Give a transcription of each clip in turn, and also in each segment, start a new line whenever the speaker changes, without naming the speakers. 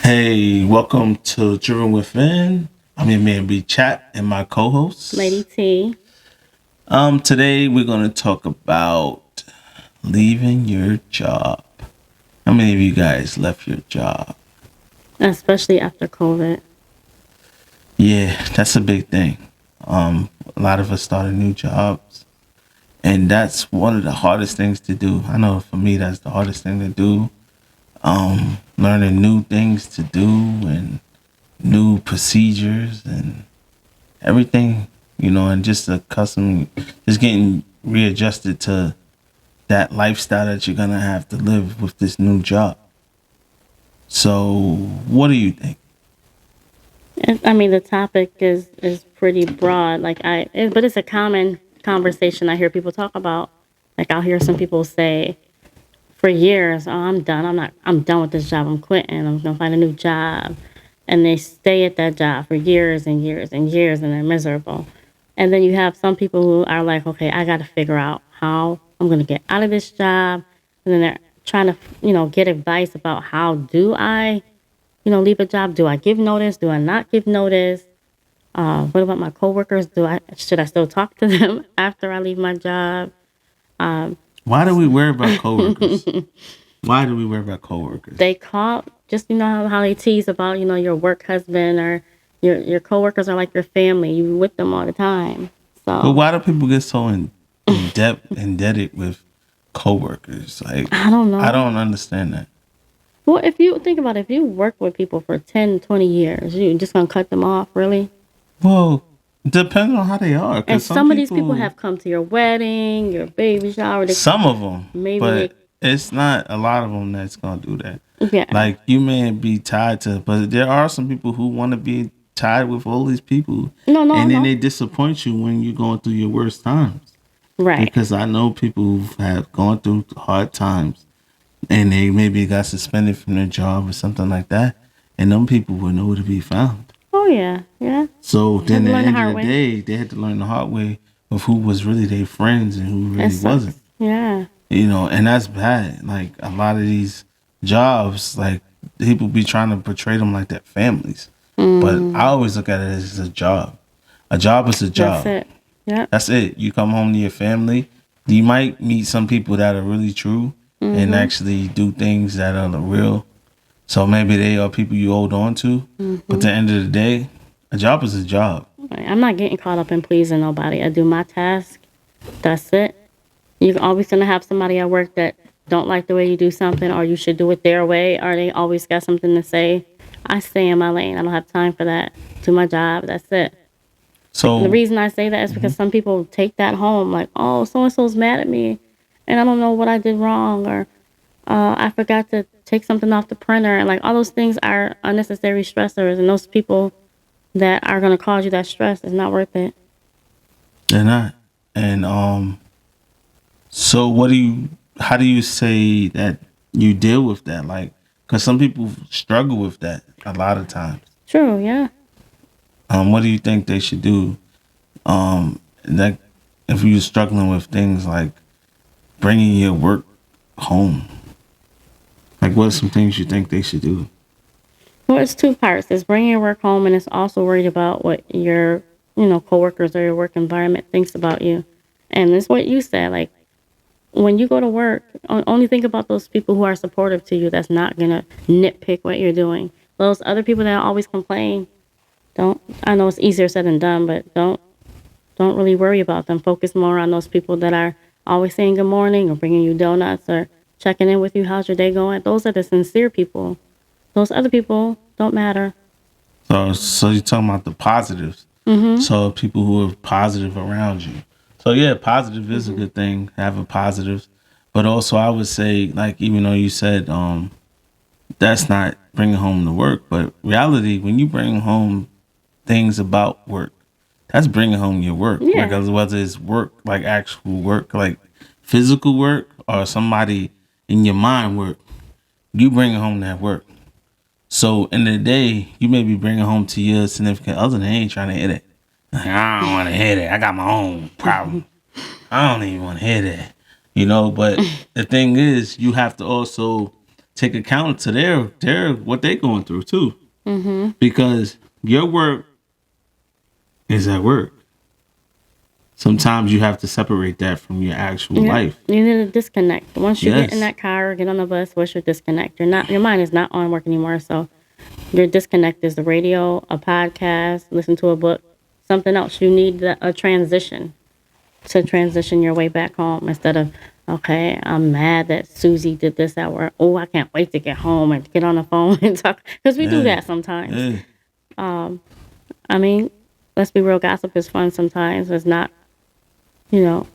Hey, welcome to Driven Within. I'm your man B Chat and my
Lady
co-host.
T,
Today we're gonna talk about leaving your job. How many of you guys left your job?
especially after COVID.
Yeah, that's a big thing. A lot of us started new jobs, and that's one of the hardest things to do. I know for me that's the hardest thing to do. Learning new things to do and new procedures and everything, and just just getting readjusted to that lifestyle that you're gonna have to live with this new job. So, what do you think?
I mean, the topic is pretty broad. But it's a common conversation I hear people talk about. Like I'll hear some people say for years, "Oh, I'm done. I'm done with this job. I'm quitting. I'm gonna find a new job," and they stay at that job for years and years and years, and they're miserable. And then you have some people who are like, "Okay, I got to figure out how I'm gonna get out of this job," and then they're trying to, get advice about how do I leave a job? Do I give notice? Do I not give notice? What about my coworkers? Do I should I still talk to them after I leave my job? Um,
Why do we worry about coworkers? Why do we worry about coworkers?
they call just how they tease about your work husband or your coworkers are like your family. You with them all the time.
But
So
why do people get so indebted with coworkers? Like,
I don't
I
know.
don't understand that.
Well, if you think about it, if you work with people for 10, 20 years, you just gonna cut them off, really?
Well, depends on how they are,
And
because some
some of these people
people,
have come to your wedding, your baby shower.
some of them,
Maybe
but it's not a lot of them that's gonna do that.
yeah.
Like you may be tied to, but there are some people who want to be tied with all these people,
No, no,
and then
no.
they disappoint you when you're going through your worst times.
Right.
Because I know people who have gone through hard times, and they maybe got suspended from their job or something like that, and them people were nowhere to be found.
Oh yeah, yeah.
So
You have
then
to
at the
learn the
end of
hard
the
way.
day, they had to learn the hard way of who was really their friends and who
It
really wasn't.
sucks. Yeah.
And that's bad. Like a lot of these jobs, like people be trying to portray them like they're families, but I
Mm,
always look at it as a job. A job is a
that's
job.
it. Yep.
That's it. You come home to your family. You might meet some people that are really true and
Mhm.
actually do things that are the real. So maybe they are people you hold on to. But at
Mhm.
the end of the day, a job is a job.
Right. I'm not getting caught up in pleasing nobody. I do my task. That's it. You're always gonna have somebody at work that don't like the way you do something, or you should do it their way, or they always got something to say. I stay in my lane. I don't have time for that. Do my job. That's it. And the
So
reason I say that is
mhm.
because some people take that home, like, oh, so and so's mad at me, and I don't know what I did wrong, or I forgot to take something off the printer, and like all those things are unnecessary stressors, and those people that are gonna cause you that stress is not worth it.
They're not. And so how do you say that you deal with that? Like, because some people struggle with that a lot of times.
True, yeah.
What do you think they should do? That if you're struggling with things like bringing your work home, like what are some things you think they should do?
Well, it's two parts. It's bringing your work home, and it's also worried about what your coworkers or your work environment thinks about you. And it's what you said, like when you go to work, only think about those people who are supportive to you. That's not gonna nitpick what you're doing. Those other people that always complain, don't. I know it's easier said than done, but don't really worry about them. Focus more on those people that are always saying good morning or bringing you donuts or checking in with you. How's your day going? Those are the sincere people. Those other people don't matter.
So you're talking about the positives.
Mhm.
So people who are positive around you. So yeah, positive is a
Mhm.
good thing, having positives. But also I would say, like, even though you said that's not bringing home the work, but reality, when you bring home things about work, that's bringing home your work.
Yeah.
Because whether it's work, like actual work, like physical work, or somebody in your mind work, you bring home that work. So in the day, you may be bringing home to your significant other, they ain't trying to hit it. Like, I don't want to hit it. I got my own problem. I don't even want to hear that. But the thing is, you have to also take account to their what they going through too,
Mm-hmm.
because your work is at work. Sometimes you have to separate that from your actual
Yeah.
life.
You need to disconnect. Once you get in
Yes.
that car or get on the bus, what's your disconnect? Your mind is not on work anymore. So your disconnect is the radio, a podcast, listen to a book, something else. You need a transition to transition your way back home instead of, okay, I'm mad that Susie did this at work. Oh, I can't wait to get home and get on the phone and talk. Because we do
Yeah.
that sometimes.
Yeah.
I mean, let's be real, gossip is fun sometimes. It's not, you know,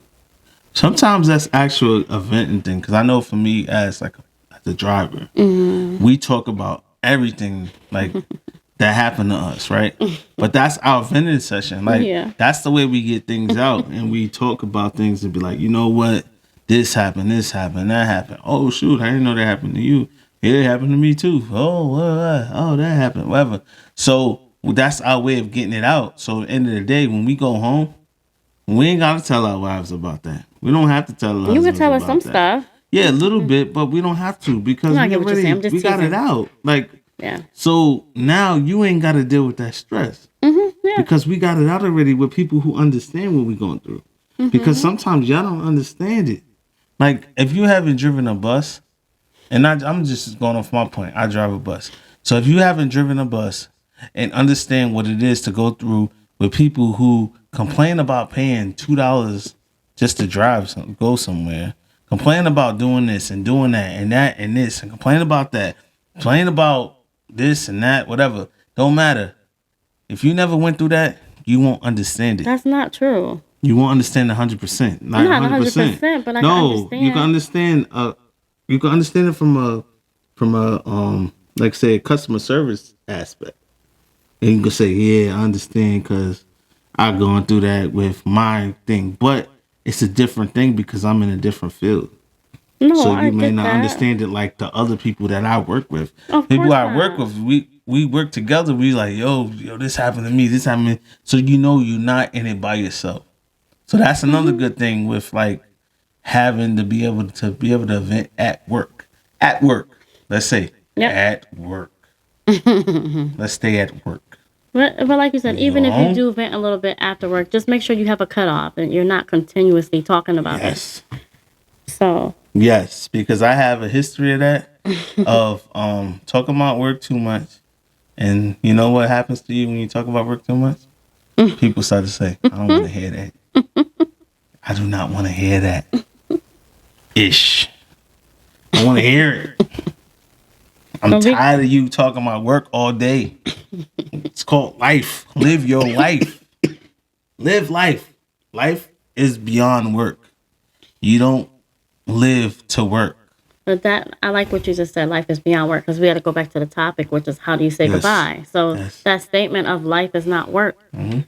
Sometimes that's actual eventing thing. Because I know for me as like as a driver,
Mm-hmm.
we talk about everything like that happened to us, right? But that's our venting session. Like
Yeah.
that's the way we get things out, and we talk about things and be like, you know what, this happened, that happened. Oh shoot, I didn't know that happened to you. Yeah, it happened to me too. Oh, that happened, whatever. So that's our way of getting it out. So at the end of the day, when we go home, we ain't gotta tell our wives about that. We don't have to tell our
you can
husbands
tell us
about
some
that.
stuff.
Yeah, a little bit, but we don't have to because
No, I
we
get what you're saying. I'm just
we got it
teasing.
out. Like
Yeah.
so now you ain't got to deal with that stress
Mm-hmm. Yeah.
because we got it out already with people who understand what we're going through.
Mm-hmm.
Because sometimes y'all don't understand it. Like if you haven't driven a bus, and I'm just going off my point. I drive a bus, so if you haven't driven a bus and understand what it is to go through with people who complain about paying $2 just to go somewhere, complain about doing this and doing that and this and complain about that, complain about this and that, whatever. Don't matter. If you never went through that, you won't understand it.
That's not true.
You won't understand 100%. Not
Not
100%.
100%, but I can
No,
understand.
you can understand. You can understand it from a like say a customer service aspect, and you can say, yeah, I understand because I've gone through that with my thing, but it's a different thing because I'm in a different field.
No,
So
I
you may
get
not
that.
understand it like the other people that I work with.
Of
People
course
I work
not.
with, we work together. We like, yo, this happened to me. This happened. To me. So you know you're not in it by yourself. So that's another
Mm-hmm.
good thing with like having to be able to vent at work. At work, let's say
Yep.
at work. Let's stay at work.
But like you said,
When you
even
go
if you
home?
do vent a little bit after work, just make sure you have a cutoff and you're not continuously talking about it.
Yes.
So,
Yes, because I have a history of that, of talking about work too much, and you know what happens to you when you talk about work too much? People start to say, "I don't want to hear that. I do not want to hear that." Ish. I want to hear it. I'm
Well,
tired of you talking about work all day. It's called life. Live your life. Live life. Life is beyond work. You don't live to work.
but that, I like what you just said, life is beyond work, because we had to go back to the topic, which is how do you say
Yes.
goodbye? So
Yes.
that statement of life is not work
Mm-hmm.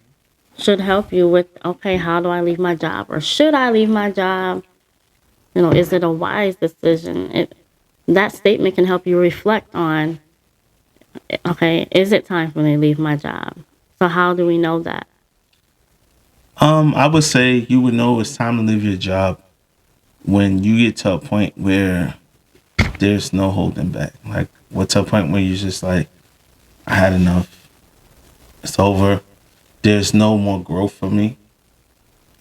should help you with, okay, how do I leave my job? Or should I leave my job? You know, is it a wise decision? That statement can help you reflect on, okay, is it time for me to leave my job? So how do we know that?
I would say you would know it's time to leave your job when you get to a point where there's no holding back. Like, what's a point where you're just like, I had enough. It's over. There's no more growth for me.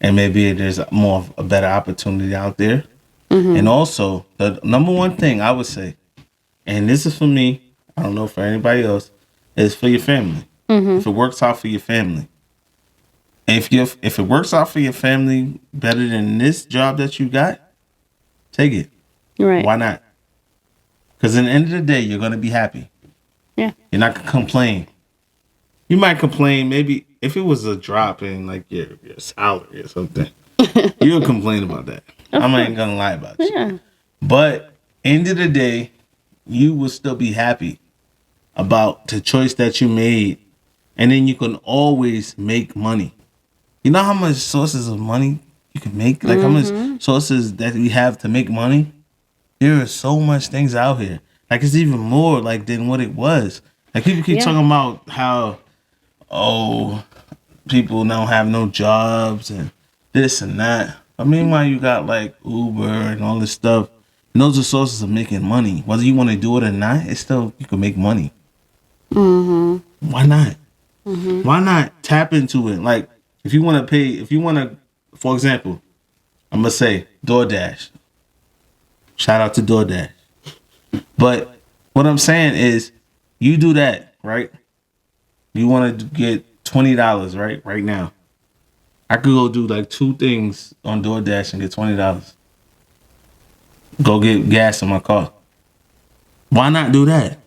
And maybe there's more of a better opportunity out there. And also, the number one thing I would say, and this is for me, I don't know for anybody else, is for your family. If it works out for your family. If it works out for your family better than this job that you got, take it.
Right.
Why not? Because at the end of the day, you're gonna be happy.
Yeah.
You're not gonna complain. You might complain maybe if it was a drop in like your salary or something. You'll complain about that. I'm not even gonna lie about you.
Yeah.
But end of the day, you will still be happy about the choice that you made, and then you can always make money. You know how much sources of money you can make? Like how much sources that we have to make money? There are so much things out here. Like it's even more like than what it was. Like people keep
Yeah.
talking about how, people don't have no jobs and this and that. But meanwhile, you got like Uber and all this stuff. And those are sources of making money. Whether you want to do it or not, it's still, you can make money. Why not? Why not tap into it? Like, if you want to pay, if you want to, for example, I'm going to say DoorDash. Shout out to DoorDash. But what I'm saying is, you do that, right? You want to get $20, right? Right now. I could go do like 2 things on DoorDash and get $20. Go get gas in my car. Why not do that?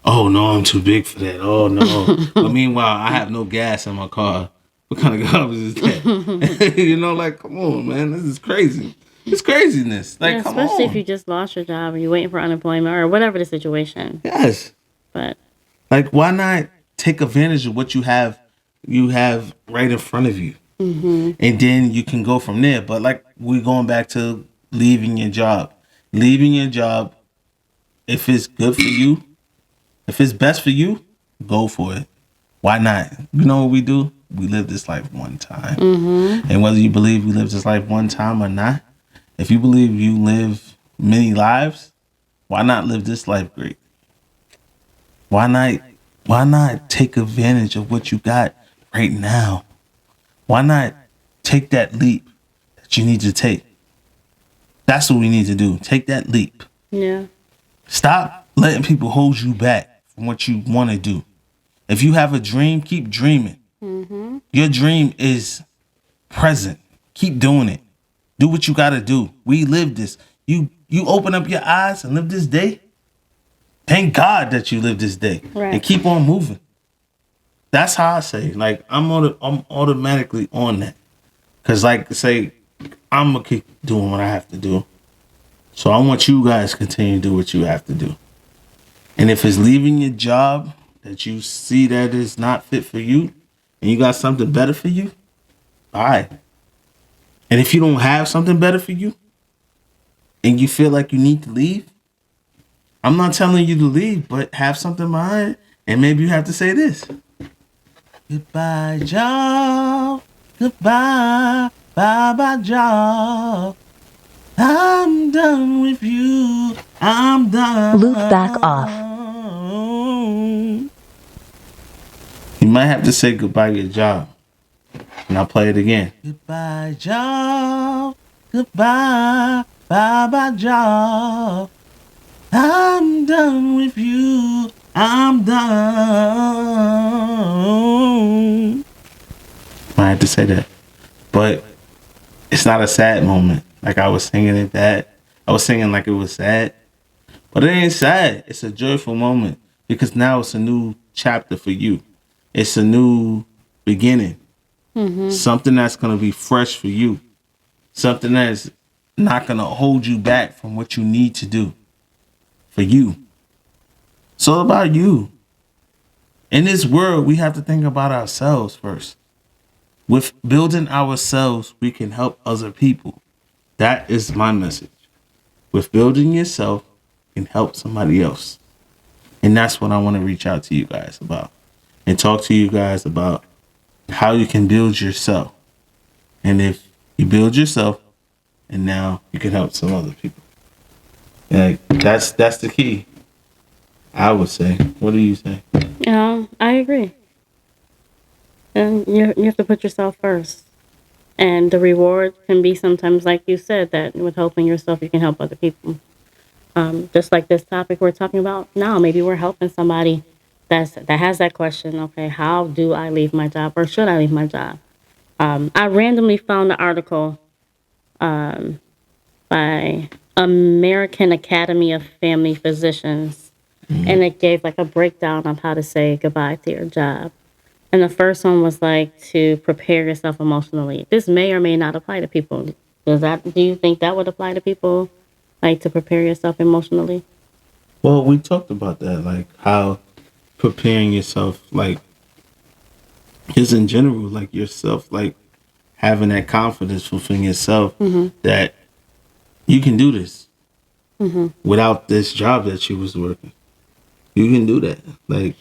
Oh no, I'm too big for that. Oh no. But meanwhile, I have no gas in my car. What kind of garbage is that? You know, like, come on, man. This is crazy. It's craziness. Like,
Yeah,
come
especially if
on.
you just lost your job or you're waiting for unemployment or whatever the situation.
Yes.
But
Like, why not take advantage of what you have right in front of you? And then you can go from there. But like, we're going back to leaving your job. Leaving your job, if it's good for you, if it's best for you, go for it. Why not? You know what we do? We live this life one time. And whether you believe we live this life one time or not, if you believe you live many lives, why not live this life great? Why not take advantage of what you got right now? Why not take that leap that you need to take? That's what we need to do. Take that leap.
yeah.
Stop letting people hold you back from what you want to do. If you have a dream, keep dreaming. Your dream is present. Keep doing it. Do what you got to do. We live this. You open up your eyes and live this day. Thank God that you live this day.
Right.
And keep on moving. That's how I say. Like, I'm automatically on that. Because, like, say, I'm going to keep doing what I have to do. So I want you guys to continue to do what you have to do. And if it's leaving your job that you see that is not fit for you and you got something better for you, all right. And if you don't have something better for you and you feel like you need to leave, I'm not telling you to leave, but have something behind. And maybe you have to say this. Goodbye, job. Goodbye, bye-bye, job. I'm done with you. I'm done.
Loop back off.
You might have to say goodbye to your job. And I'll play it again. Goodbye, job. Goodbye, bye-bye, job. I'm done with you. I'm done. I had to say that. But it's not a sad moment. Like I was singing it that. I was singing like it was sad. But it ain't sad. It's a joyful moment. Because now it's a new chapter for you. It's a new beginning. Something that's going to be fresh for you. Something that's not going to hold you back from what you need to do. For you. It's all about you. In this world, we have to think about ourselves first. With building ourselves, we can help other people. That is my message. With building yourself, you can help somebody else. And that's what I want to reach out to you guys about. And talk to you guys about how you can build yourself. And if you build yourself, and now you can help some other people. Like, that's the key, I would say. What do you say?
I agree. And you have to put yourself first. And the reward can be sometimes, like you said, that with helping yourself, you can help other people. Just like this topic we're talking about now, maybe we're helping somebody that has that question. Okay, how do I leave my job, or should I leave my job? I randomly found an article by American Academy of Family Physicians, and it gave like a breakdown of how to say goodbye to your job. And the first one was like to prepare yourself emotionally. This may or may not apply to people. Do you think that would apply to people, like to prepare yourself emotionally?
Well, we talked about that, like how preparing yourself, like, just in general, like yourself, like having that confidence within yourself that you can do this without this job that you was working. You can do that. Like,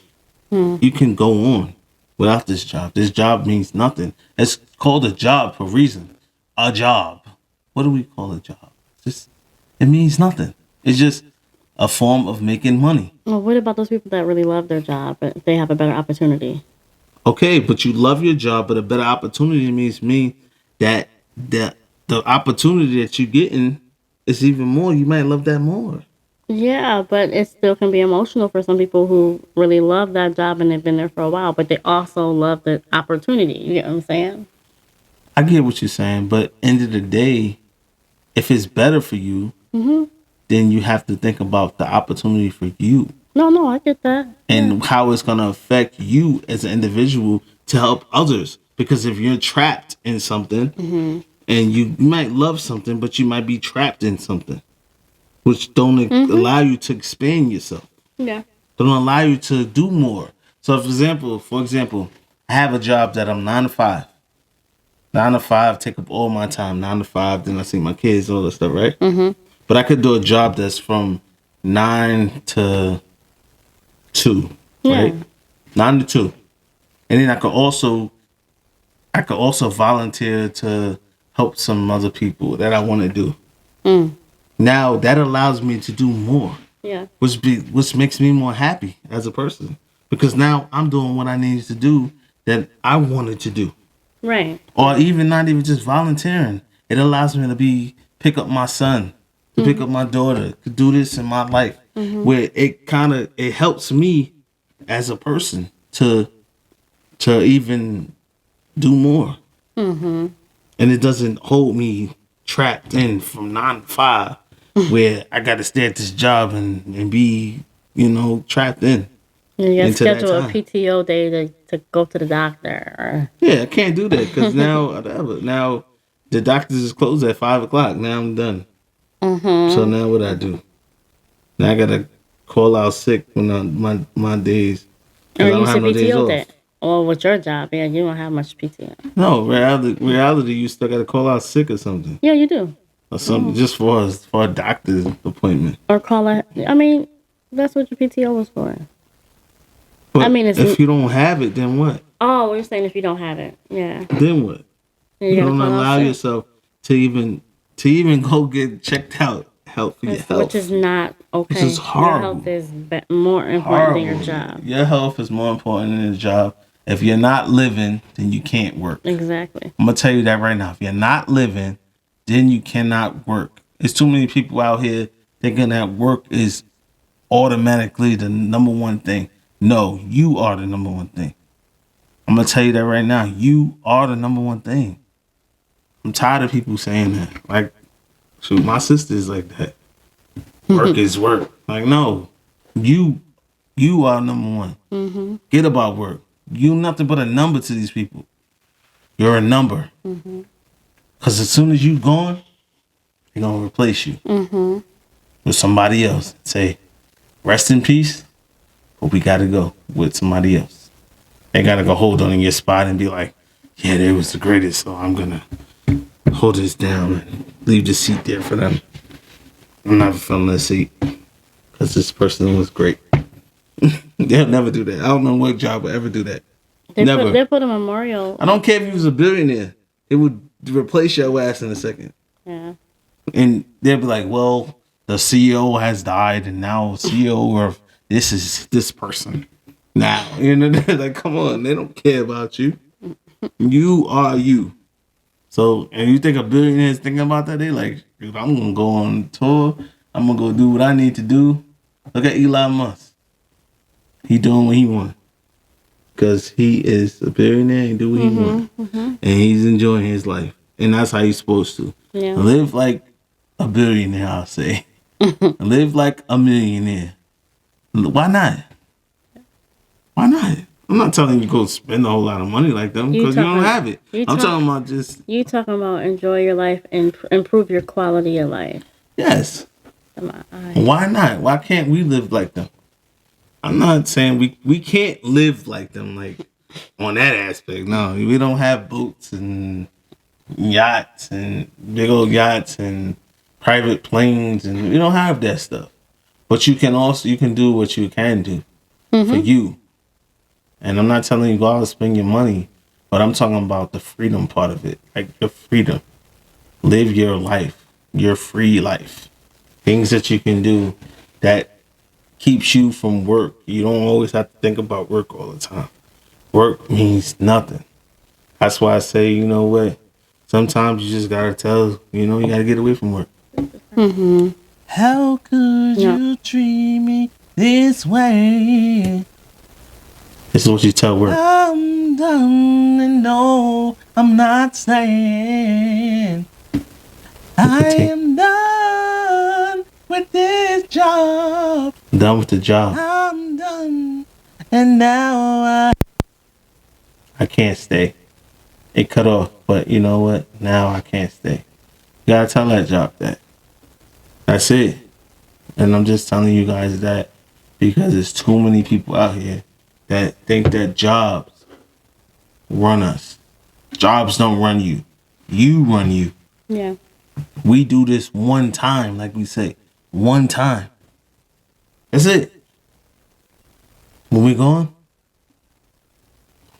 you can go on without this job. This job means nothing. It's called a job for a reason. A job. What do we call a job? it means nothing. It's just a form of making money.
Well, what about those people that really love their job, but they have a better opportunity?
Okay, but you love your job, but a better opportunity mean that the opportunity that you're getting is even more. You might love that more.
Yeah, but it still can be emotional for some people who really love that job and they've been there for a while, but they also love the opportunity. You get what I'm saying?
I get what you're saying, but end of the day, if it's better for you, then you have to think about the opportunity for you
No, no, I get that.
and how it's going to affect you as an individual to help others. Because if you're trapped in something and you might love something, but you might be trapped in something, which don't allow you to expand yourself,
Yeah.
don't allow you to do more. So, for example, I have a job that I'm 9 to 5. 9 to 5 take up all my time. 9 to 5, then I see my kids, all that stuff, right? But I could do a job that's from 9 to 2, right?
Yeah.
9 to 2, and then I could also volunteer to help some other people that I want to do. Now that allows me to do more,
Yeah.
which makes me more happy as a person because now I'm doing what I needed to do that I wanted to do.
Right.
Or even not even just volunteering. It allows me to pick up my son, to pick up my daughter, to do this in my life, where it helps me as a person to even do more, and it doesn't hold me trapped in from 9 to 5, where I got to stay at this job and be trapped in.
You got to
Into that
schedule a
time.
PTO day to go to the doctor. Or,
Yeah, I can't do that because now the doctors is closed at 5 o'clock. Now I'm done. So now what I do? Now I gotta call out sick when my days. 'Cause
or
I don't
use a
have no days
PTO
off.
day. Or with your job, yeah, you don't have much PTO.
No, reality, you still gotta call out sick or something.
Yeah, you do.
Or something just for a doctor's appointment.
Or call it. I mean, that's what your PTO was for.
But
I mean, it's-
if you don't have it, then what?
Oh, you're saying if you don't have it. Yeah.
Then what?
You
You
gotta
don't
call out
allow
sick.
yourself to even go get checked out. Help for your health.
Which is not okay.
Which is horrible.
Your health is more important than your
Horrible.
job.
Your health is more important than your job. If you're not living, then you can't work.
Exactly.
I'm gonna tell you that right now. If you're not living, then you cannot work. There's too many people out here thinking that work is automatically the number one thing. No, you are the number one thing. I'm gonna tell you that right now. You are the number one thing. I'm tired of people saying that. Like, shoot, my sister is like that. Work is work. Like, no, you are number one. Get about work. You nothing but a number to these people. You're a number. Because as soon as you gone, they're gonna replace you with somebody else. Say, rest in peace, but we gotta go with somebody else. They gotta go hold on in your spot and be like, yeah, they was the greatest, so I'm gonna hold this down and leave the seat there for them. I'm never filling that seat because this person was great. They'll never do that. I don't know what job would ever do that. Never.
They put a memorial.
I don't care if you was a billionaire. It would replace your ass in a second.
Yeah.
And they'll be like, well, the CEO has died and now CEO of this is this person. Now, they're like, come on, they don't care about you. You are you. So, and you think a billionaire is thinking about that? They like, I'm gonna go on tour. I'm gonna go do what I need to do. Look at Elon Musk. He doing what he want. Because he is a billionaire and do what he want. And he's enjoying his life. And that's how he's supposed to.
Yeah.
Live like a billionaire, I'll say. Live like a millionaire. Why not? Why not? I'm not telling you to go spend a whole lot of money like them because you don't have it. I'm talking about just...
You talking about enjoy your life and improve your quality of life.
Yes.
Come on.
Why not? Why can't we live like them? I'm not saying we can't live like them, like on that aspect. No, we don't have boats and yachts and big old yachts and private planes, and we don't have that stuff. But you can do what you can do for you. And I'm not telling you go out and spend your money, but I'm talking about the freedom part of it, like your freedom. Live your life, your free life. Things that you can do that keeps you from work. You don't always have to think about work all the time. Work means nothing. That's why I say, you know what? Sometimes you just gotta tell, you gotta get away from work.
Mm-hmm.
How could
Yeah.
you treat me this way? This is what you tell work. I'm done and no, I'm not staying. I am done with this job. Done with the job. I'm done. And now I can't stay. It cut off, but you know what? Now I can't stay. You gotta tell that job that. That's it. And I'm just telling you guys that because there's too many people out here that think that jobs run us. Jobs don't run you. You run you.
Yeah.
We do this one time, like we say. One time. That's it. When we gone,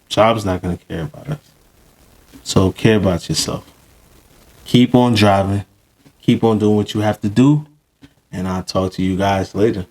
job's not gonna care about us. So care about yourself. Keep on driving. Keep on doing what you have to do. And I'll talk to you guys later.